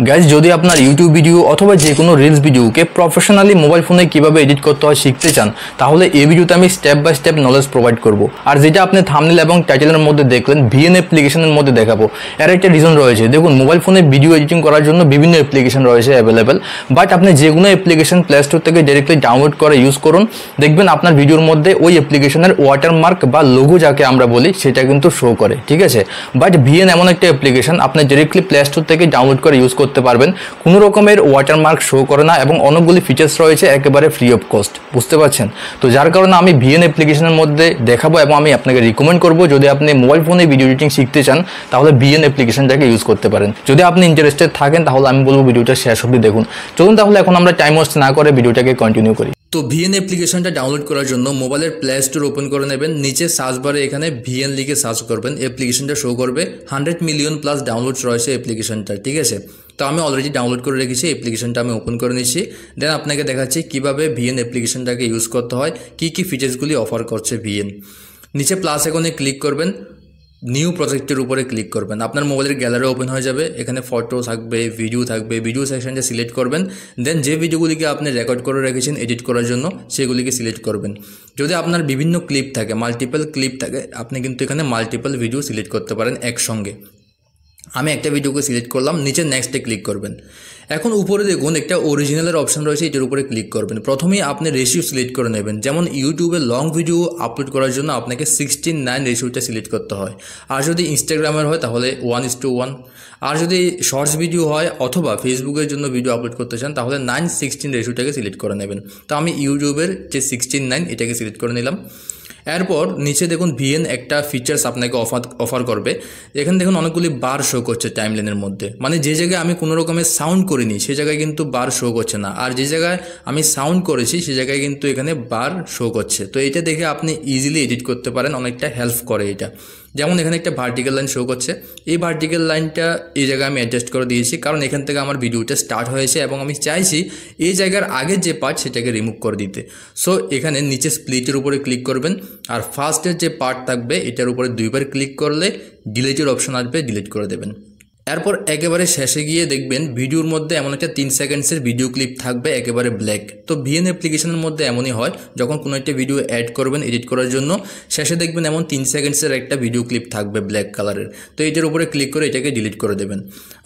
Guys যদি আপনার YouTube video অথবা যে কোনো রিলস ভিডিওকে প্রফেশনালি মোবাইল ফোনে কিভাবে এডিট করতে হয় শিখতে চান, তাহলে এই ভিডিওতে আমি step by step knowledge provide করব। আর যেটা আপনি থাম্বনেল এবং টাইটেলের মধ্যে দেখলেন ভিএন অ্যাপ্লিকেশনের মধ্যে দেখাবো, এর একটা রিজন রয়েছে। দেখুন, মোবাইল ফোনে ভিডিও এডিটিং করার জন্য বিভিন্ন অ্যাপ্লিকেশন রয়েছে অ্যাভেলেবেল, বাট আপনি যে কোনো অ্যাপ্লিকেশন প্লে স্টোর থেকে ডাইরেক্টলি ডাউনলোড করে ইউজ করুন, দেখবেন আপনার ভিডিওর মধ্যে ওই অ্যাপ্লিকেশনের ওয়াটারমার্ক বা লোগো যাকে আমরা বলি সেটা কিন্তু শো করে, ঠিক আছে। বাট ভিএন এমন একটা অ্যাপ্লিকেশন আপনি ডাইরেক্টলি প্লে স্টোর থেকে ডাউনলোড করে ইউজ করতে পারবেন, কোনো রকমের ওয়াটারমার্ক শো করে না এবং অনেকগুলি ফিচার্স রয়েছে একেবারে ফ্রি অফ কস্ট, বুঝতে পারছেন। তো যার কারণে আমি ভিএন অ্যাপ্লিকেশনের মধ্যে দেখাবো এবং আমি আপনাকে রিকমেন্ড করবো, যদি আপনি মোবাইল ফোনে ভিডিও এডিটিং শিখতে চান তাহলে ভিএন অ্যাপ্লিকেশনটাকে ইউজ করতে পারেন। যদি আপনি ইন্টারেস্টেড থাকেন তাহলে আমি বলবো ভিডিওটা শেষ অবধি দেখুন। চলুন তাহলে এখন আমরা টাইম ওয়েস্ট না করে ভিডিওটাকে কন্টিনিউ করি। তো ভিএন অ্যাপ্লিকেশনটা ডাউনলোড করার জন্য মোবাইলের প্লে স্টোর ওপেন করে নেবেন, নিচে সার্চ বারে এখানে ভিএন লিখে সার্চ করবেন, অ্যাপ্লিকেশনটা শো করবে। 100 মিলিয়ন প্লাস ডাউনলোডস রয়েছে অ্যাপ্লিকেশনটা, ঠিক আছে। তো আমি অলরেডি ডাউনলোড করে রেখেছি, অ্যাপ্লিকেশনটা আমি ওপেন করে নিচ্ছি। দেন আপনাকে দেখাচ্ছি কীভাবে ভিএন অ্যাপ্লিকেশনটাকে ইউজ করতে হয়, কী ফিচার্সগুলি অফার করছে ভিএন। নিচে প্লাস আইকনে ক্লিক করবেন, নিউ প্রজেক্টের উপরে ক্লিক করবেন, আপনার মোবাইলের গ্যালারি ওপেন হয়ে যাবে। এখানে ফটো থাকবে, ভিডিও থাকবে, ভিডিও সেকশনটা সিলেক্ট করবেন। দেন যে ভিডিওগুলিকে আপনি রেকর্ড করে রেখেছেন এডিট করার জন্য সেগুলিকে সিলেক্ট করবেন। যদি আপনার বিভিন্ন ক্লিপ থাকে, মাল্টিপল ক্লিপ থাকে, আপনি কিন্তু এখানে মাল্টিপল ভিডিও সিলেক্ট করতে পারেন একসঙ্গে। আমি একটা ভিডিওকে সিলেক্ট করলাম, নিচে নেক্সটে ক্লিক করবেন। এখন উপরে দেখুন একটা অরিজিনালের অপশন রয়েছে, এটার উপরে ক্লিক করবেন। প্রথমেই আপনি রেশিও সিলেক্ট করে নেবেন, যেমন ইউটিউবে লং ভিডিও আপলোড করার জন্য আপনাকে 16:9 রেশিওটা সিলেক্ট করতে হয়। আর যদি ইনস্টাগ্রামের হয় তাহলে 1:1। আর যদি শর্টস ভিডিও হয় অথবা ফেসবুকের জন্য ভিডিও আপলোড করতে চান তাহলে 9:16 রেশিওটাকে সিলেক্ট করে নেবেন। তো আমি ইউটিউবের যে 16:9 এটাকে সিলেক্ট করে নিলাম। এরপর নিচে দেখুন ভিএন একটা ফিচার্স আপনাকে অফার করবে। এখানে দেখুন অনেকগুলি বার শো করছে টাইমলাইনের মধ্যে, মানে যে জায়গায় আমি কোনো রকমের সাউন্ড করিনি সে জায়গায় কিন্তু বার শো করছে না, আর যে জায়গায় আমি সাউন্ড করেছি সে জায়গায় কিন্তু এখানে বার শো করছে। তো এটা দেখে আপনি ইজিলি এডিট করতে পারেন, অনেকটা হেল্প করে এটা। যেমন এখানে একটা ভার্টিক্যাল লাইন শো করছে, এই ভার্টিক্যাল লাইনটা এই জায়গায় আমি অ্যাডজাস্ট করে দিয়েছি, কারণ এখান থেকে আমার ভিডিওটা স্টার্ট হয়েছে এবং আমি চাইছি এই জায়গার আগের যে পার্ট সেটাকে রিমুভ করে দিতে। সো এখানে নিচে স্প্লিটের উপরে ক্লিক করবেন, আর ফার্স্টের যে পার্ট থাকবে এটার উপরে 2বার ক্লিক করলে ডিলিটের অপশন আসবে, ডিলিট করে দেবেন। এরপর একেবারে শেষে গিয়ে দেখবেন ভিডিওর মধ্যে এমন একটা 3 সেকেন্ডসের ভিডিও ক্লিপ থাকবে একেবারে ব্ল্যাক। তো ভিএন অ্যাপ্লিকেশনের মধ্যে এমনই হয়, যখন কোনো একটা ভিডিও অ্যাড করবেন এডিট করার জন্য, শেষে দেখবেন এমন 3 সেকেন্ডসের একটা ভিডিও ক্লিপ থাকবে ব্ল্যাক কালারের। তো এটার উপরে ক্লিক করে এটাকে ডিলিট করে দেবেন।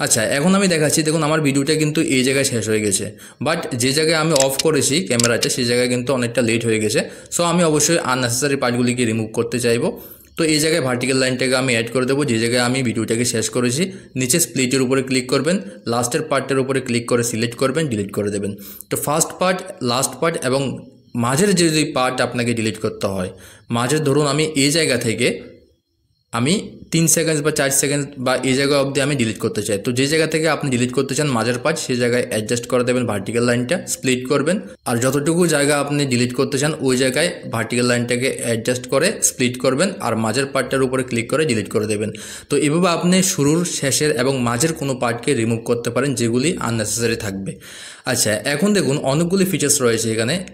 আচ্ছা, এখন আমি দেখাচ্ছি, দেখুন আমার ভিডিওটা কিন্তু এই জায়গায় শেষ হয়ে গেছে, বাট যে জায়গায় আমি অফ করেছি ক্যামেরাটা সেই জায়গায় কিন্তু অনেকটা লেট হয়ে গেছে। সো আমি অবশ্যই আননেসেসারি পার্টগুলিকে রিমুভ করতে চাইবো। তো এই জায়গায় ভার্টিক্যাল লাইনটাকে আমি অ্যাড করে দেবো যে জায়গায় আমি ভিডিওটাকে শেষ করেছি। নিচে স্প্লিটের উপরে ক্লিক করবেন, লাস্টের পার্টের উপরে ক্লিক করে সিলেক্ট করবেন, ডিলিট করে দেবেন। তো ফার্স্ট পার্ট, লাস্ট পার্ট এবং মাঝের যে পার্ট আপনাকে ডিলিট করতে হয়, মাঝের ধরুন আমি এই জায়গা থেকে আমি 3 সেকেন্ড বা 4 সেকেন্ড বা এই জায়গা অবধি আমি ডিলিট করতে চাই। তো যে জায়গা থেকে আপনি ডিলিট করতে চান মাঝের পার্ট, সেই জায়গায় অ্যাডজাস্ট করে দেবেন, ভার্টিক্যাল লাইনটা স্প্লিট করবেন, আর যতটুকু জায়গা আপনি ডিলিট করতে চান ওই জায়গায় ভার্টিক্যাল লাইনটাকে অ্যাডজাস্ট করে স্প্লিট করবেন, আর মাঝের পার্টটার উপরে ক্লিক করে ডিলিট করে দেবেন। তো এভাবে আপনি শুরুর, শেষের এবং মাঝের কোনো পার্টকে রিমুভ করতে পারেন যেগুলি আননেসেসারি থাকবে। আচ্ছা, এখন দেখুন অনেকগুলি ফিচার্স রয়েছে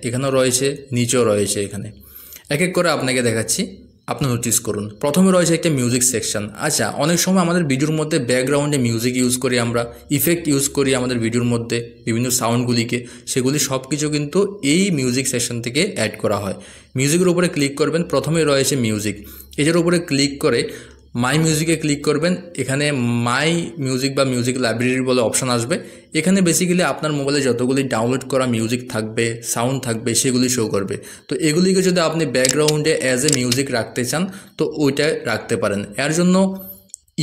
এখানেও রয়েছে, নিচেও রয়েছে। এখানে এক এক করে আপনাকে দেখাচ্ছি, আপনি নোটিস করুন। প্রথমে রয়েছে একটা মিউজিক সেকশন। আচ্ছা, অনেক সময় আমাদের ভিডিওর মধ্যে ব্যাকগ্রাউন্ডে মিউজিক ইউজ করি, আমরা ইফেক্ট ইউজ করি আমাদের ভিডিওর মধ্যে বিভিন্ন সাউন্ডগুলিকে, সেগুলি সব কিছু কিন্তু এই মিউজিক সেকশন থেকে অ্যাড করা হয়। মিউজিকের উপরে ক্লিক করবেন, প্রথমে রয়েছে মিউজিক, এটার উপরে ক্লিক করে মাই মিউজিকে ক্লিক করবেন। এখানে মাই মিউজিক বা মিউজিক লাইব্রেরি বলে অপশন আসবে। এখানে বেসিক্যালি আপনার মোবাইলে যতগুলি ডাউনলোড করা মিউজিক থাকবে, সাউন্ড থাকবে, সেগুলি শো করবে। তো এগুলিকে যদি আপনি ব্যাকগ্রাউন্ডে অ্যাজ এ মিউজিক রাখতে চান তো ওইটা রাখতে পারেন। এর জন্য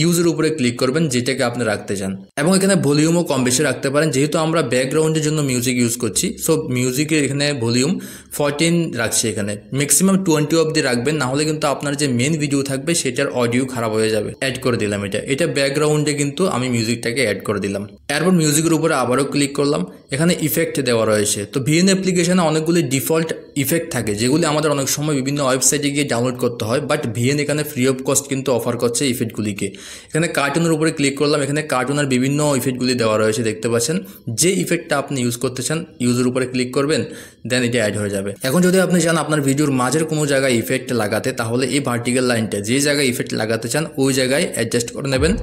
ইউজের উপরে ক্লিক করবেন যেটাকে আপনি রাখতে চান, এবং এখানে ভলিউমও কম বেশি রাখতে পারেন। যেহেতু আমরা ব্যাকগ্রাউন্ডের জন্য মিউজিক ইউজ করছি, সো মিউজিকের এখানে ভলিউম 14 রাখছি, এখানে ম্যাক্সিমাম 20 অবধি রাখবেন, না হলে কিন্তু আপনার যে মেন ভিডিও থাকবে সেটার অডিও খারাপ হয়ে যাবে। অ্যাড করে দিলাম এটা ব্যাকগ্রাউন্ডে কিন্তু আমি মিউজিকটাকে অ্যাড করে দিলাম। এরপর মিউজিকের উপরে আবারও ক্লিক করলাম, এখানে ইফেক্ট দেওয়া রয়েছে। তো ভিএন অ্যাপ্লিকেশনে অনেকগুলি ডিফল্ট ইফেক্ট থাকে যেগুলি আমাদের অনেক সময় বিভিন্ন ওয়েবসাইটে গিয়ে ডাউনলোড করতে হয়, বাট ভিএন এখানে ফ্রি অফ কস্ট কিন্তু অফার করছে ইফেক্টগুলিকে। এখানে কার্টুনের উপরে ক্লিক করলাম, এখানে কার্টুনের বিভিন্ন ইফেক্টগুলি দেওয়া রয়েছে, দেখতে পাচ্ছেন। যে ইফেক্টটা আপনি ইউজ করতে চান ইউজের উপরে ক্লিক করবেন, দেন এটা অ্যাড হয়ে যাবে। এখন যদি আপনি চান আপনার ভিডিওর মাঝের কোনো জায়গায় ইফেক্ট লাগাতে, তাহলে এই ভার্টিক্যাল লাইনটা যে জায়গায় ইফেক্ট লাগাতে চান ওই জায়গায় অ্যাডজাস্ট করে নেবেন।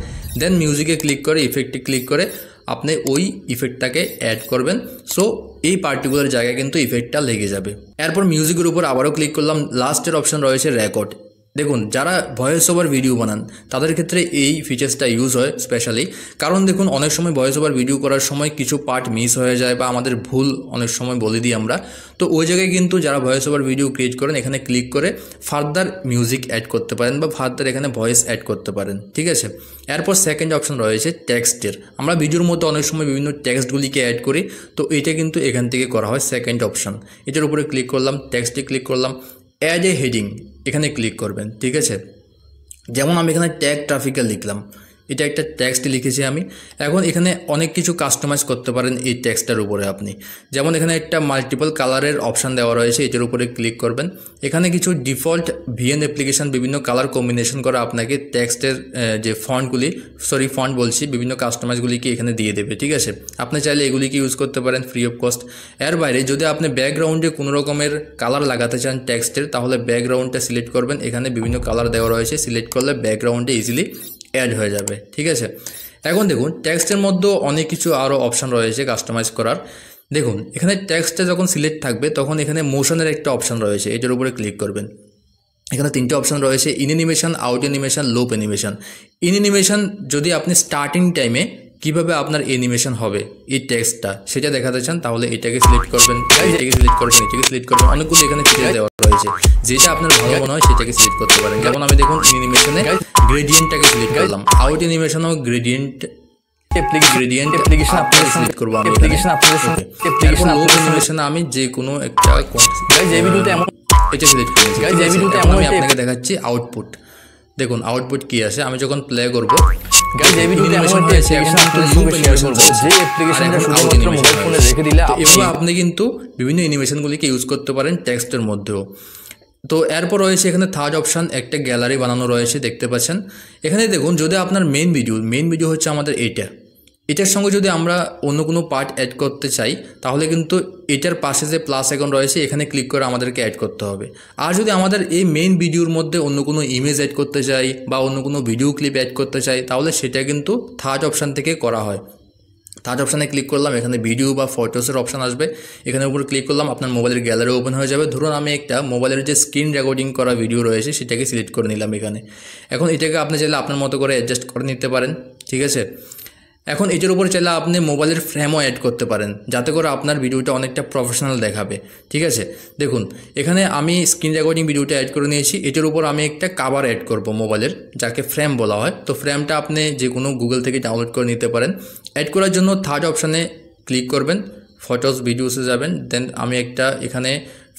দেন মিউজিকে ক্লিক করে ইফেক্টে ক্লিক করে আপনি ওই ইফেক্টটাকে অ্যাড করবেন। সো এই পার্টিকুলার জায়গায় কিন্তু ইফেক্টটা লেগে যাবে। এরপর মিউজিকের উপর আবারও ক্লিক করলাম, লাস্টের অপশন রয়েছে রেকর্ড। দেখুন যারা ভয়েস ওভার ভিডিও বানান তাদের ক্ষেত্রে এই ফিচার্সটা ইউজ হয় স্পেশালি, কারণ দেখুন অনেক সময় ভয়েস ওভার ভিডিও করার সময় কিছু পার্ট মিস হয়ে যায় বা আমাদের ভুল অনেক সময় বলে দিই আমরা। তো ওই জায়গায় কিন্তু যারা ভয়েস ওভার ভিডিও ক্রিয়েট করেন এখানে ক্লিক করে ফার্দার মিউজিক অ্যাড করতে পারেন বা ফার্দার এখানে ভয়েস অ্যাড করতে পারেন, ঠিক আছে। এরপর সেকেন্ড অপশন রয়েছে টেক্সটের। আমরা ভিডিওর মধ্যে অনেক সময় বিভিন্ন টেক্সটগুলিকে অ্যাড করি, তো এটা কিন্তু এখান থেকে করা হয় সেকেন্ড অপশন। এটার উপরে ক্লিক করলাম, টেক্সটে ক্লিক করলাম, অ্যাড এ হেডিং এখানে ক্লিক করবেন, ঠিক আছে। যেমন আমি এখানে ট্যাগ ট্রাফিকাল লিখলাম, এটা একটা টেক্সট লিখেছি আমি। এখন এখানে অনেক কিছু কাস্টমাইজ করতে পারেন এই টেক্সটার উপরে আপনি। যেমন এখানে একটা মাল্টিপল কালারের অপশান দেওয়া রয়েছে, এটার উপরে ক্লিক করবেন। এখানে কিছু ডিফল্ট ভিএন অ্যাপ্লিকেশন বিভিন্ন কালার কম্বিনেশন করা আপনাকে টেক্সটের যে ফন্ট বলছি বিভিন্ন কাস্টমাইজগুলিকে এখানে দিয়ে দেবে, ঠিক আছে। আপনি চাইলে এগুলিকে ইউজ করতে পারেন ফ্রি অফ কস্ট। এর বাইরে যদি আপনি ব্যাকগ্রাউন্ডে কোনো রকমের কালার লাগাতে চান টেক্সটের, তাহলে ব্যাকগ্রাউন্ডটা সিলেক্ট করবেন। এখানে বিভিন্ন কালার দেওয়া রয়েছে, সিলেক্ট করলে ব্যাকগ্রাউন্ডে ইজিলি অ্যাড হয়ে যাবে, ঠিক আছে। এখন দেখুন টেক্সটের মধ্যেও অনেক কিছু আরও অপশান রয়েছে কাস্টমাইজ করার। দেখুন এখানে টেক্সটে যখন সিলেক্ট থাকবে তখন এখানে মোশনের একটা অপশান রয়েছে, এটার উপরে ক্লিক করবেন। এখানে তিনটে অপশান রয়েছে, in animation, out animation, loop animation. In animation যদি আপনি স্টার্টিং টাইমে কীভাবে আপনার অ্যানিমেশন হবে এই টেক্সটটা সেটা দেখাতে চান, তাহলে এটাকে সিলেক্ট করবেন, এটাকে সিলেক্ট করবেন, এটাকে সিলেক্ট করবেন। অনেকগুলো এখানে ফিচার দেওয়া রয়েছে, যেটা আপনার ভালো মনে হয় সেটাকে সিলেক্ট করতে পারেন। যেমন আমি দেখুন ইন অ্যানিমেশনে গ্রেডিয়েন্টটাকে সিলেক্ট করলাম, আউট অ্যানিমেশনও গ্রেডিয়েন্ট অ্যাপ্লিকেশন আপনাকে সিলেক্ট করব আমি। আমি যে কোনো একটা এটা সিলেক্ট করেছি। আমি আপনাকে দেখাচ্ছি আউটপুট। দেখুন আউটপুট কি আসে আমি যখন প্লে করবো। এভাবে আপনি কিন্তু বিভিন্ন অ্যানিমেশনগুলিকে ইউজ করতে পারেন টেক্সটের মধ্যেও। তো এরপর রয়েছে এখানে থার্ড অপশান, একটা গ্যালারি বানানো রয়েছে, দেখতে পাচ্ছেন। এখানে দেখুন যদি আপনার মেইন ভিডিও হচ্ছে আমাদের এটার সঙ্গে যদি আমরা অন্য কোনো পার্ট অ্যাড করতে চাই, তাহলে কিন্তু এটার পাশে যে প্লাস আইকন রয়েছে এখানে ক্লিক করে আমাদেরকে অ্যাড করতে হবে। আর যদি আমাদের এই মেইন ভিডিওর মধ্যে অন্য কোনো ইমেজ অ্যাড করতে চাই বা অন্য কোনো ভিডিও ক্লিপ অ্যাড করতে চাই, তাহলে সেটা কিন্তু থার্ড অপশান থেকে করা হয়। থার্ড অপশানে ক্লিক করলাম, এখানে ভিডিও বা ফটোসের অপশান আসবে, এখানে উপরে ক্লিক করলাম, আপনার মোবাইলের গ্যালারি ওপেন হয়ে যাবে। ধরুন আমি একটা মোবাইলের যে স্ক্রিন রেকর্ডিং করা ভিডিও রয়েছে সেটাকে সিলেক্ট করে নিলাম এখানে। এখন এটাকে আপনি চাইলে আপনার মতো করে অ্যাডজাস্ট করে নিতে পারেন, ঠিক আছে। এখন এটার উপরে চাইলে আপনি মোবাইলের ফ্রেমও অ্যাড করতে পারেন, যাতে করে আপনার ভিডিওটা অনেকটা প্রফেশনাল দেখাবে, ঠিক আছে। দেখুন এখানে আমি স্ক্রিন রেকর্ডিং ভিডিওটা অ্যাড করে নিয়েছি, এটার উপর আমি একটা কাভার অ্যাড করব মোবাইলের, যাকে ফ্রেম বলা হয়। তো ফ্রেমটা আপনি যে কোনো গুগল থেকে ডাউনলোড করে নিতে পারেন। অ্যাড করার জন্য থার্ড অপশানে ক্লিক করবেন, ফটোস ভিডিওসে যাবেন, দেন আমি একটা এখানে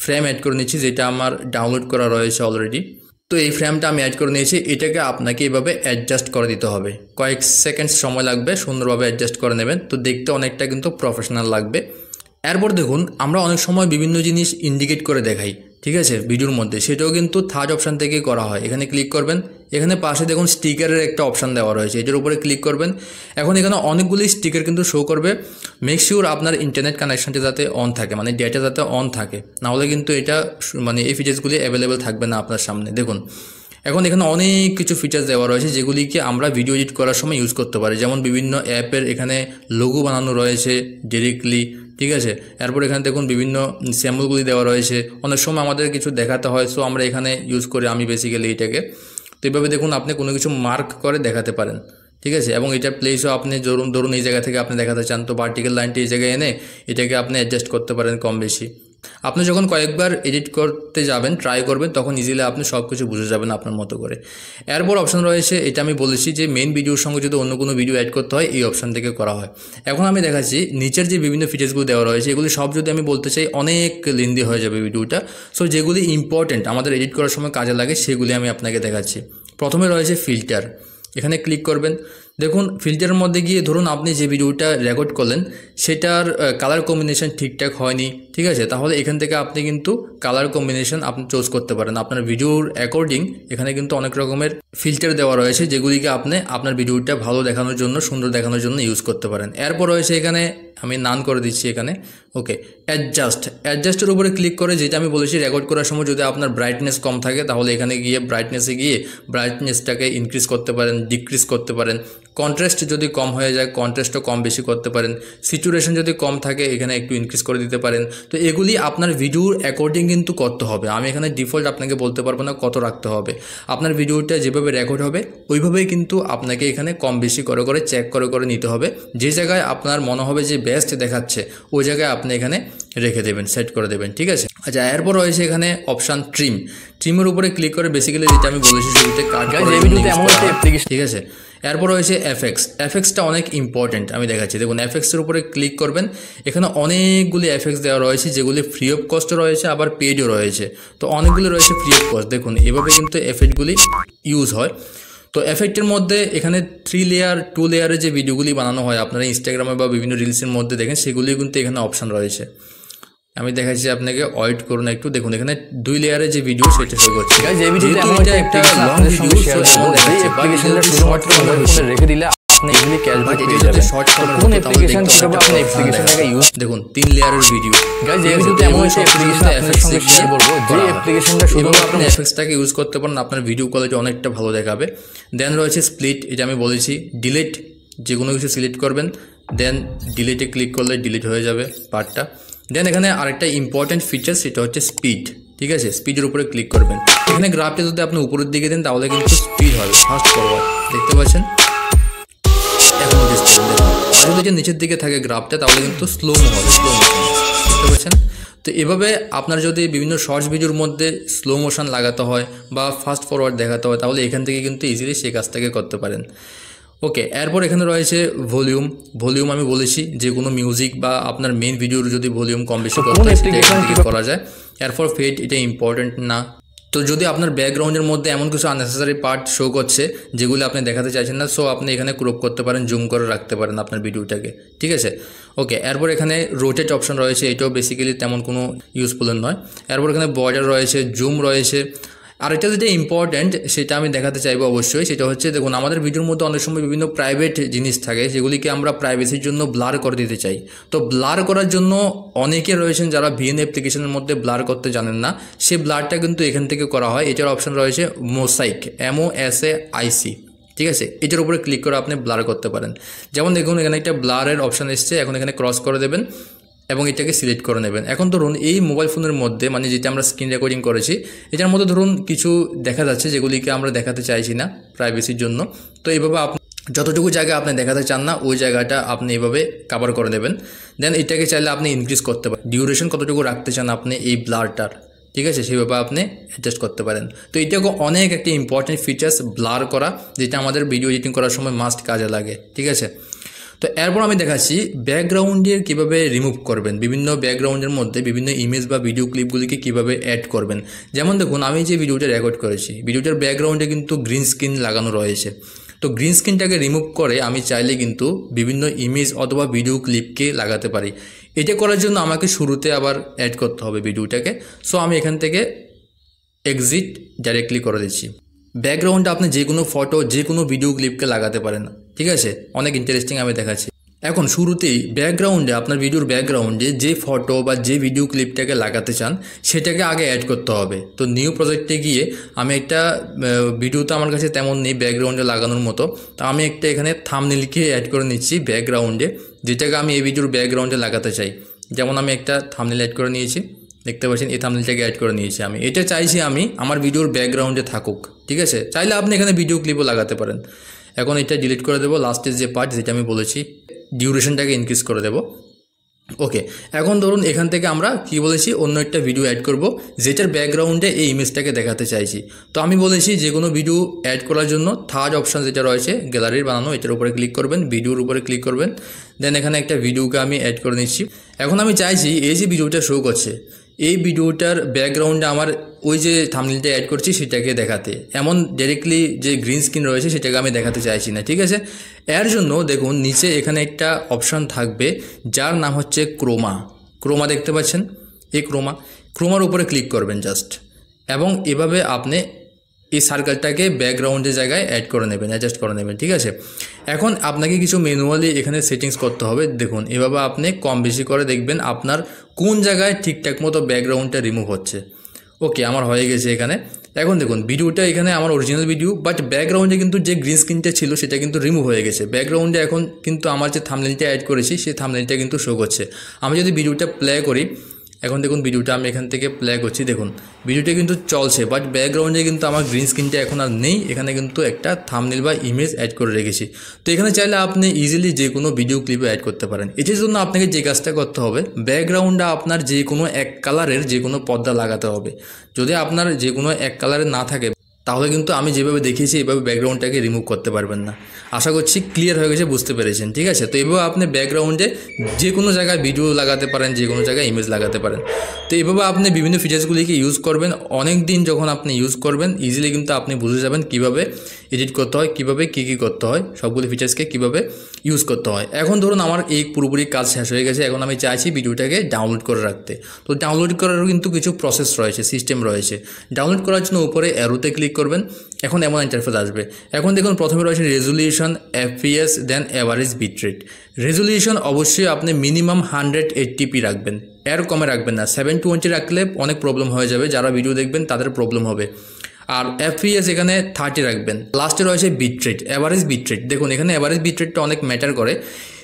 ফ্রেম অ্যাড করে নিচ্ছি যেটা আমার ডাউনলোড করা রয়েছে অলরেডি। তো এই ফ্রেমটা আমি অ্যাড করে নিয়েছি, এটাকে আপনাকে এভাবে অ্যাডজাস্ট করে দিতে হবে, কয়েক সেকেন্ডস সময় লাগবে, সুন্দরভাবে অ্যাডজাস্ট করে নেবেন। তো দেখতে অনেকটা কিন্তু প্রফেশনাল লাগবে। এরপর দেখুন আমরা অনেক সময় বিভিন্ন জিনিস ইন্ডিকেট করে দেখাই, ঠিক আছে, ভিডিওর মধ্যে, সেটাও কিন্তু থার্ড অপশান থেকে করা হয়। এখানে ক্লিক করবেন, এখানে পাশে দেখুন স্টিকারের একটা অপশান দেওয়া রয়েছে, এটার উপরে ক্লিক করবেন। এখন এখানে অনেকগুলি স্টিকার কিন্তু শো করবে। মেক শিওর আপনার ইন্টারনেট কানেকশনটা যাতে অন থাকে, মানে ডেটা যাতে অন থাকে, নাহলে কিন্তু এটা মানে এই ফিচার্সগুলি অ্যাভেলেবেল থাকবে না আপনার সামনে। দেখুন এখন এখানে অনেক কিছু ফিচার্স দেওয়া রয়েছে যেগুলিকে আমরা ভিডিও এডিট করার সময় ইউজ করতে পারি। যেমন বিভিন্ন অ্যাপের এখানে লোগো বানানো রয়েছে ডিরেক্টলি, ঠিক আছে। এরপর এখানে দেখুন বিভিন্ন স্যাম্পলগুলি দেওয়া রয়েছে, অনেক সময় আমাদের কিছু দেখাতে হয়, সো আমরা এখানে ইউজ করি আমি বেসিক্যালি এটাকে। তো এইভাবে দেখুন আপনি কোনো কিছু মার্ক করে দেখাতে পারেন, ঠিক আছে। এবং এটার প্লেসও আপনি ধরুন এই জায়গা থেকে আপনি দেখাতে চান, তো ভার্টিক্যাল লাইনটি এই জায়গায় এনে এটাকে আপনি অ্যাডজাস্ট করতে পারেন কম বেশি। আপনি যখন কয়েকবার এডিট করতে যাবেন, ট্রাই করবেন, তখন ইজিলি আপনি সব কিছু বুঝে যাবেন আপনার মতো করে। এরপর অপশান রয়েছে, এটা আমি বলেছি যে মেইন ভিডিওর সঙ্গে যদি অন্য কোনো ভিডিও অ্যাড করতে হয় এই অপশান থেকে করা হয়। এখন আমি দেখাচ্ছি নিচের যে বিভিন্ন ফিচার্সগুলো দেওয়া রয়েছে, এগুলি সব যদি আমি বলতে চাই অনেক লেন্দি হয়ে যাবে ভিডিওটা। সো যেগুলি ইম্পর্টেন্ট আমাদের এডিট করার সময় কাজে লাগে সেগুলি আমি আপনাকে দেখাচ্ছি। প্রথমে রয়েছে ফিল্টার, এখানে ক্লিক করবেন। দেখুন ফিল্টারের মধ্যে গিয়ে ধরুন আপনি যে ভিডিওটা রেকর্ড করলেন সেটার কালার কম্বিনেশন ঠিকঠাক হয়নি, ঠিক আছে, তাহলে এখান থেকে আপনি কিন্তু কালার কম্বিনেশন আপনি চুজ করতে পারেন আপনার ভিডিওর অ্যাকর্ডিং। এখানে কিন্তু অনেক রকমের ফিল্টার দেওয়া রয়েছে যেগুলিকে আপনি আপনার ভিডিওটা ভালো দেখানোর জন্য, সুন্দর দেখানোর জন্য ইউজ করতে পারেন। এরপর রয়েছে এখানে আমি নান করে দিচ্ছি এখানে, ওকে। অ্যাডজাস্টের উপরে ক্লিক করে, যেটা আমি বলেছি রেকর্ড করার সময় যদি আপনার ব্রাইটনেস কম থাকে তাহলে এখানে গিয়ে ব্রাইটনেসে গিয়ে ব্রাইটনেসটাকে ইনক্রিজ করতে পারেন, ডিক্রিজ করতে পারেন, কন্ট্রাস্ট যদি কম হয়ে যায় কন্ট্রাস্টও কম বেশি করতে পারেন, সিচুয়েশন যদি কম থাকে এখানে একটু ইনক্রিজ করে দিতে পারেন। তো এগুলি আপনার ভিডিওর অ্যাকর্ডিং কিন্তু করতে হবে। আমি এখানে ডিফল্ট আপনাকে বলতে পারবো না কত রাখতে হবে, আপনার ভিডিওটা যেভাবে রেকর্ড হবে ওইভাবেই কিন্তু আপনাকে এখানে কম বেশি করে করে চেক করে করে নিতে হবে। যে জায়গায় আপনার মনে হবে যে বেস্ট দেখাচ্ছে ওই জায়গায় আপনি এখানে রেখে দেবেন, সেট করে দেবেন, ঠিক আছে। আচ্ছা, এরপর রয়েছে এখানে অপশান ট্রিমের উপরে ক্লিক করে বেসিক্যালি যেটা আমি বলেছি শুরুতে কাট করে, ঠিক আছে। এরপর রয়েছে এফএক্সটা অনেক ইম্পর্টেন্ট, আমি দেখাচ্ছি। দেখুন এফএক্সের উপরে ক্লিক করবেন, এখানে অনেকগুলি এফএক্স দেওয়া রয়েছে যেগুলি ফ্রি অফ কস্ট রয়েছে আবার পেডও রয়েছে। তো অনেকগুলি রয়েছে ফ্রি অফ কস্ট। দেখুন এভাবে কিন্তু এফেক্টগুলি ইউজ হয়। তো এফেক্টের মধ্যে এখানে 3 লেয়ার 2 লেয়ারের যে ভিডিওগুলি বানানো হয় আপনারা ইনস্টাগ্রামে বা বিভিন্ন রিলসের মধ্যে দেখেন, সেগুলি কিন্তু এখানে অপশান রয়েছে। আমি দেখাচ্ছি আপনাকে, ওয়েট করুন একটু। দেখুন এখানে 2 লেয়ারের যে ভিডিও সেটা শো করছে। একটা লং ভিডিও শুধুমাত্র রেখে দিলে আপনি ইজিলি ক্যাশব্যাক পেয়ে যাবেন। শর্ট কোন অ্যাপ্লিকেশন কিভাবে আপনি অ্যাপ্লিকেশনটাকে ইউজ, দেখুন 3 লেয়ারের ভিডিও। গাইস এই ভিডিওতে এমন একটা অ্যাপ্লিকেশন আপনাদের সঙ্গে শেয়ার করব যে অ্যাপ্লিকেশনটা শুধু আপনি এফএক্সটাকে ইউজ করতে পারেন, আপনার ভিডিও কোয়ালিটি অনেকটা ভালো দেখাবে। দেন রয়েছে স্প্লিট, এটা আমি বলেছি। ডিলিট, যে কোনো কিছু সিলেক্ট করবেন, দেন ডিলিটে ক্লিক করলে ডিলিট হয়ে যাবে পার্টটা। দেন এখানে আরেকটা ইম্পর্টেন্ট ফিচার, সেটা হচ্ছে স্পিড, ঠিক আছে। স্পিডের উপরে ক্লিক করবেন, এখানে গ্রাফটা যদি আপনি উপরের দিকে দেন তাহলে কিন্তু স্পিড হবে, ফাস্ট ফরওয়ার্ড, দেখতে পাচ্ছেন। এখন নোটিস করুন, দেখুন আর যদি নিচের দিকে থাকে গ্রাফটা তাহলে কিন্তু স্লোমো হবে, স্লো মোশন, দেখতে পাচ্ছেন। তো এভাবে আপনার যদি বিভিন্ন শর্টস ভিডিওর মধ্যে স্লো মোশন লাগাতে হয় বা ফাস্ট ফরওয়ার্ড দেখাতে হয় তাহলে এখান থেকে কিন্তু ইজিলি সেই কাজটাকে করতে পারেন। ওকে, এরপর এখানে রয়েছে ভলিউম আমি বলেছি যে কোনো মিউজিক বা আপনার মেইন ভিডিওর যদি ভলিউম কম বেশি করা যায়। এরপর ফেড, এটা ইম্পর্টেন্ট না। তো যদি আপনার ব্যাকগ্রাউন্ডের মধ্যে এমন কিছু আননেসেসারি পার্ট শো করছে যেগুলো আপনি দেখাতে চাইছেন না, সো আপনি এখানে ক্রপ করতে পারেন, জুম করে রাখতে পারেন আপনার ভিডিওটাকে, ঠিক আছে। ওকে, এরপর এখানে রোটেট অপশন রয়েছে, এটাও বেসিক্যালি তেমন কোনো ইউজফুল নয়। এরপর এখানে বর্ডার রয়েছে, জুম রয়েছে। আর এটা যেটা ইম্পর্ট্যান্ট সেটা আমি দেখাতে চাইবো অবশ্যই, সেটা হচ্ছে দেখুন আমাদের ভিডিওর মধ্যে অনেক সময় বিভিন্ন প্রাইভেট জিনিস থাকে যেগুলিকে আমরা প্রাইভেসির জন্য ব্লার করে দিতে চাই। তো ব্লার করার জন্য অনেকে রয়েছেন যারা ভিএন অ্যাপ্লিকেশনের মধ্যে ব্লার করতে জানেন না, সে ব্লারটা কিন্তু এখান থেকে করা হয়। এটার অপশন রয়েছে মোসাইক, MOSAIC, ঠিক আছে। এটার উপরে ক্লিক করে আপনি ব্লার করতে পারেন। যেমন দেখুন এখানে একটা ব্লারের অপশান এসছে, এখন এখানে ক্রস করে দেবেন এবং এটাকে সিলেক্ট করে নেবেন। এখন ধরুন এই মোবাইল ফোনের মধ্যে মানে যেটা আমরা স্ক্রিন রেকর্ডিং করেছি এটার মধ্যে ধরুন কিছু দেখা যাচ্ছে যেগুলিকে আমরা দেখাতে চাইছি না প্রাইভেসির জন্য। তো এইভাবে আপনি যতটুকু জায়গা আপনি দেখাতে চান না ওই জায়গাটা আপনি এভাবে কভার করে নেবেন। দেন এটাকে চাইলে আপনি ইনক্রিজ করতে পারেন, ডিউরেশন কতটুকু রাখতে চান আপনি এই ব্লারটার, ঠিক আছে, সেভাবে আপনি অ্যাডজাস্ট করতে পারেন। তো এটাকে অনেক একটা ইম্পর্টেন্ট ফিচার্স ব্লার করা, যেটা আমাদের ভিডিও এডিটিং করার সময় মাস্ট কাজে লাগে, ঠিক আছে। তো এরপর আমি দেখাচ্ছি ব্যাকগ্রাউন্ডের কীভাবে রিমুভ করবেন, বিভিন্ন ব্যাকগ্রাউন্ডের মধ্যে বিভিন্ন ইমেজ বা ভিডিও ক্লিপগুলিকে কীভাবে অ্যাড করবেন। যেমন দেখুন আমি যে ভিডিওটা রেকর্ড করেছি ভিডিওটার ব্যাকগ্রাউন্ডে কিন্তু গ্রিন স্ক্রিন লাগানো রয়েছে। তো গ্রিন স্ক্রিনটাকে রিমুভ করে আমি চাইলে কিন্তু বিভিন্ন ইমেজ অথবা ভিডিও ক্লিপকে লাগাতে পারি। এটা করার জন্য আমাকে শুরুতে আবার অ্যাড করতে হবে ভিডিওটাকে। সো আমি এখান থেকে এক্সিট ডাইরেক্টলি করে দিচ্ছি। ব্যাকগ্রাউন্ডে আপনি যে কোনো ফটো যে কোনো ভিডিও ক্লিপকে লাগাতে পারেন, ঠিক আছে, অনেক ইন্টারেস্টিং আমি দেখাচ্ছি। এখন শুরুতেই ব্যাকগ্রাউন্ডে আপনার ভিডিওর ব্যাকগ্রাউন্ডে যে ফটো বা যে ভিডিও ক্লিপটাকে লাগাতে চান সেটাকে আগে অ্যাড করতে হবে। তো নিউ প্রজেক্টে গিয়ে আমি একটা ভিডিও তো আমার কাছে তেমন নেই ব্যাকগ্রাউন্ডে লাগানোর মতো, তো আমি একটা এখানে থাম্বনেইলকে অ্যাড করে নিচ্ছি ব্যাকগ্রাউন্ডে, যেটাকে আমি এই ভিডিওর ব্যাকগ্রাউন্ডে লাগাতে চাই। যেমন আমি একটা থাম্বনেইল অ্যাড করে নিয়েছি, দেখতে পাচ্ছেন এই থাম্বনেইলটাকে অ্যাড করে নিয়েছি। আমি এটা চাইছি আমি আমার ভিডিওর ব্যাকগ্রাউন্ডে থাকুক, ঠিক আছে। চাইলে আপনি এখানে ভিডিও ক্লিপও লাগাতে পারেন। এখন এটা ডিলিট করে দেবো, লাস্টের যে পার্ট যেটা আমি বলেছি ডিউরেশনটাকে ইনক্রিজ করে দেবো। ওকে, এখন ধরুন এখান থেকে আমরা কি বলেছি অন্য একটা ভিডিও অ্যাড করব যেটার ব্যাকগ্রাউন্ডে এই ইমেজটাকে দেখাতে চাইছি। তো আমি বলেছি যে কোনো ভিডিও অ্যাড করার জন্য থার্ড অপশান যেটা রয়েছে গ্যালারির বানানো, এটার উপরে ক্লিক করবেন, ভিডিওর উপরে ক্লিক করবেন। দেন এখানে একটা ভিডিওকে আমি অ্যাড করে নিচ্ছি। এখন আমি চাইছি এই যে ভিডিওটা শো করছে এই ভিডিওটার ব্যাকগ্রাউন্ডে আমার ওই যে থাম্বনেইলটা অ্যাড করছি সেটাকে দেখাতে, এমন ডাইরেক্টলি যে গ্রিন স্ক্রিন রয়েছে সেটাকে আমি দেখাতে চাইছি না, ঠিক আছে। এর জন্য দেখুন নিচে এখানে একটা অপশান থাকবে যার নাম হচ্ছে ক্রোমা, দেখতে পাচ্ছেন এই ক্রোমার উপরে ক্লিক করবেন জাস্ট, এবং এভাবে আপনি এই সার্কেলটাকে ব্যাকগ্রাউন্ডের জায়গায় অ্যাড করে নেবেন, অ্যাডজাস্ট করে নেবেন, ঠিক আছে। এখন আপনাকে কিছু ম্যানুয়ালি এখানে সেটিংস করতে হবে। দেখুন এভাবে আপনি কম বেশি করে দেখবেন আপনার কোন জায়গায় ঠিকঠাক মতো ব্যাকগ্রাউন্ডটা রিমুভ হচ্ছে। ওকে, আমার হয়ে গেছে এখানে। এখন দেখুন ভিডিওটা এখানে আমার অরিজিনাল ভিডিও, বাট ব্যাকগ্রাউন্ডে কিন্তু যে গ্রিন স্ক্রিনটা ছিল সেটা কিন্তু রিমুভ হয়ে গেছে। ব্যাকগ্রাউন্ডে এখন কিন্তু আমার যে থাম্বনেইলটা অ্যাড করেছি সেই থাম্বনেইলটা কিন্তু শো করছে। আমি যদি ভিডিওটা প্লে করি, এখন দেখুন ভিডিওটা আমি এখান থেকে প্লে করছি, দেখুন ভিডিওটা কিন্তু চলছে, বাট ব্যাকগ্রাউন্ডে কিন্তু আমার গ্রিন স্ক্রিনটা এখন আর নেই। এখানে কিন্তু একটা থাম্বনেইল বা ইমেজ অ্যাড করে রেখেছি। তো এখানে চাইলে আপনি ইজিলি যে কোনো ভিডিও ক্লিপে অ্যাড করতে পারেন। এটির জন্য আপনাকে যে কাজটা করতে হবে, ব্যাকগ্রাউন্ডে আপনার যে কোনো এক কালারের যে কোনো পর্দা লাগাতে হবে। যদি আপনার যে কোনো এক কালারের না থাকে তাহলে কিন্তু আমি যেভাবে দেখিয়েছি এইভাবে ব্যাকগ্রাউন্ডটাকে রিমুভ করতে পারবেন না। আশা করছি ক্লিয়ার হয়ে গেছে, বুঝতে পেরেছেন, ঠিক আছে। তো এইভাবে আপনি ব্যাকগ্রাউন্ডে যে কোনো জায়গায় ভিডিও লাগাতে পারেন, যে কোনো জায়গায় ইমেজ লাগাতে পারেন। তো এইভাবে আপনি বিভিন্ন ফিচার্সগুলিকে ইউজ করবেন। অনেক দিন যখন আপনি ইউজ করবেন ইজিলি কিন্তু আপনি বুঝে যাবেন কীভাবে এডিট করতে হয়, কীভাবে কী করতে হয়, সবগুলি ফিচার্সকে কীভাবে ইউজ করতে হয়। এখন ধরুন আমার এই পুরোপুরি কাজ শেষ হয়ে গেছে, এখন আমি চাইছি ভিডিওটাকে ডাউনলোড করে রাখতে। তো ডাউনলোড করারও কিন্তু কিছু প্রসেস রয়েছে, সিস্টেম রয়েছে। ডাউনলোড করার জন্য উপরে অ্যারোতে ক্লিক করবেন, এখন এমন ইন্টারফেস আসবে। এখন দেখুন প্রথমে রয়েছে রেজুলিউশন, FPS, দেন এভারেজ বিটরেট। রেজুলিউশন অবশ্যই আপনি মিনিমাম 180p রাখবেন, এর কমে রাখবেন না। 720 রাখলে অনেক প্রবলেম হয়ে যাবে, যারা ভিডিও দেখবেন তাদের প্রবলেম হবে। আর FPS এখানে 30 রাখবেন। লাস্টে রয়েছে বিটরেট, এভারেজ বিটরেট। দেখুন এখানে এভারেজ বিটরেটটা অনেক ম্যাটার করে।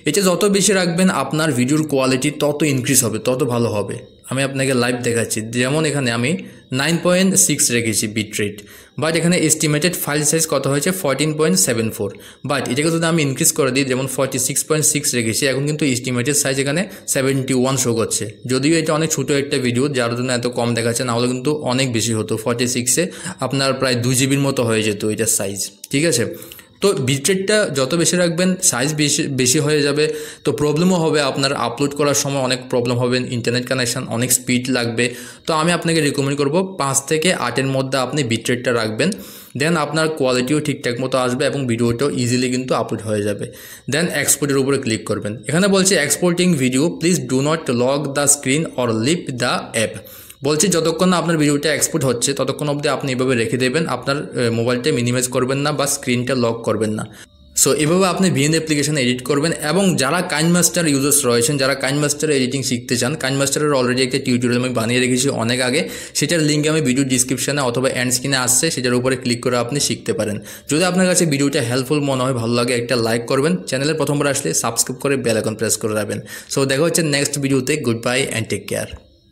এটা যত বেশি রাখবেন আপনার ভিডিওর কোয়ালিটি তত ইনক্রিজ হবে, তত ভালো হবে। আমি আপনাকে লাইভ দেখাচ্ছি, যেমন এখানে আমি 9.6 রেখেছি বিটরেট, বাট এখানে এস্টিমেটেড ফাইল সাইজ কত হয়েছে 14.74, বাট এটাকে যদি আমি ইনক্রিজ করে দিই, যেমন 46.6 রেখেছি, এখন কিন্তু এস্টিমেটেড সাইজ এখানে 71 শো করছে। যদিও এটা অনেক ছোটো একটা ভিডিও, যার জন্য এত কম দেখাচ্ছে, নাহলে কিন্তু অনেক বেশি হতো। 46-এ আপনার প্রায় 2 জিবির মতো হয়ে যেত এটার সাইজ, ঠিক আছে। তো বিটরেটটা যত বেশি রাখবেন সাইজ বেশি হয়ে যাবে, তো প্রবলেমও হবে। আপনার আপলোড করার সময় অনেক প্রবলেম হবে, ইন্টারনেট কানেকশান অনেক স্পিড লাগবে। তো আমি আপনাকে রিকমেন্ড করব 5 থেকে 8-এর মধ্যে আপনি বিটরেটটা রাখবেন। দেন আপনার কোয়ালিটিও ঠিকঠাক মতো আসবে এবং ভিডিওটাও ইজিলি কিন্তু আপলোড হয়ে যাবে। দেন এক্সপোর্টের উপরে ক্লিক করবেন। এখানে বলছে exporting video, please do not lock the screen or leave the app. বলছি যতক্ষণ না আপনার ভিডিওটা এক্সপোর্ট হচ্ছে ততক্ষণ অবধি আপনি এভাবে রেখে দেবেন, আপনার মোবাইলটা মিনিমাইজ করবেন না বা স্ক্রিনটা লক করবেন না। সো এভাবে আপনি ভিএন অ্যাপ্লিকেশানে এডিট করবেন। এবং যারা কাইনমাস্টার ইউজার্স রয়েছেন, যারা কাইনমাস্টার এডিটিং শিখতে চান, কাইনমাস্টারের অলরেডি একটা টিউটোরিয়াল আমি বানিয়ে রেখেছি অনেক আগে, সেটার লিঙ্ক আমি ভিডিও ডিসক্রিপশানে অথবা এন্ড স্ক্রিনে আসছে, সেটার উপরে ক্লিক করে আপনি শিখতে পারেন। যদি আপনার কাছে ভিডিওটা হেল্পফুল মনে হয়, ভালো লাগে, একটা লাইক করবেন। চ্যানেলে প্রথমবার আসলে সাবস্ক্রাইব করে বেল আইকন প্রেস করে রাখবেন। সো দেখা হচ্ছে নেক্সট ভিডিওতে। Good bye and take care.